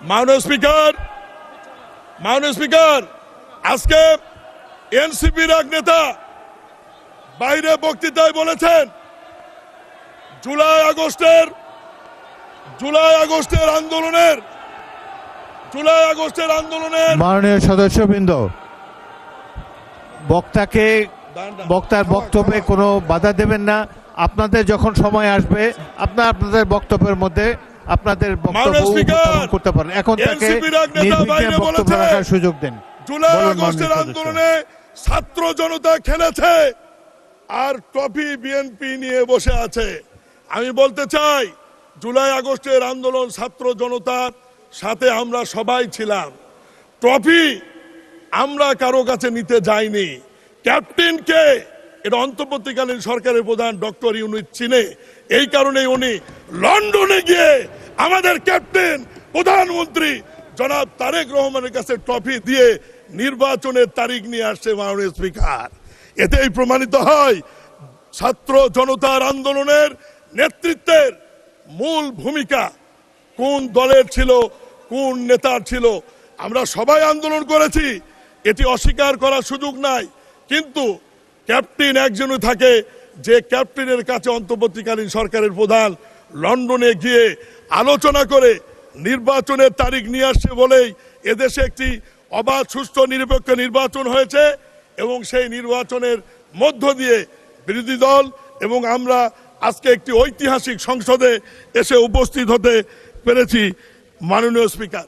মাননীয় স্পিকার, আজকে এনসিপির এক নেতা বাইরে বক্তৃতায় বলেছেন জুলাই আগস্টের আন্দোলনের মাননীয় সদস্যবৃন্দ, বক্তার বক্তব্যে কোনো বাধা দেবেন না। আপনাদের যখন সময় আসবে আপনাদের বক্তব্যের মধ্যে আপনাদের বক্তব্য উপস্থাপন করতে পারেন। এখন তাকে নির্বিঘ্নে বক্তব্য রাখার সুযোগ দেন। জুলাই আগস্টের আন্দোলনে ছাত্র জনতা খেলেছে আর ট্রফি বিএনপি নিয়ে বসে আছে। আমি বলতে চাই, জুলাই আগস্টের আন্দোলন ছাত্র জনতার সাথে আমরা সবাই ছিলাম। ট্রফি আমরা কারো কাছে নিতে যাইনি। ক্যাপ্টেনকে এটা অন্তর্বর্তীকালীন সরকারের প্রধান ডক্টর ইউনূস চিনে, এই কারণে উনি লন্ডনে গিয়ে আমাদের ক্যাপ্টেন প্রধানমন্ত্রী জনাব তারেক রহমানের কাছে ট্রফি দিয়ে নির্বাচনের তারিখ নিয়ে আসছে। মাননীয় স্পিকার, এতেই প্রমাণিত হয় ছাত্র জনতার আন্দোলনের নেতৃত্বের মূল ভূমিকা কোন দলের ছিল, কোন নেতার ছিল। আমরা সবাই আন্দোলন করেছি, এটি অস্বীকার করার সুযোগ নাই। কিন্তু ক্যাপ্টেন একজনই থাকে, যে ক্যাপ্টেনের কাছে অন্তর্বর্তীকালীন সরকারের প্রধান লন্ডনে গিয়ে আলোচনা করে নির্বাচনের তারিখ নিয়ে আসছে বলেই এদেশে একটি অবাধ, সুষ্ঠু, নিরপেক্ষ নির্বাচন হয়েছে এবং সেই নির্বাচনের মধ্য দিয়ে বিরোধী দল এবং আমরা আজকে একটি ঐতিহাসিক সংসদে এসে উপস্থিত হতে পেরেছি। মাননীয় স্পিকার।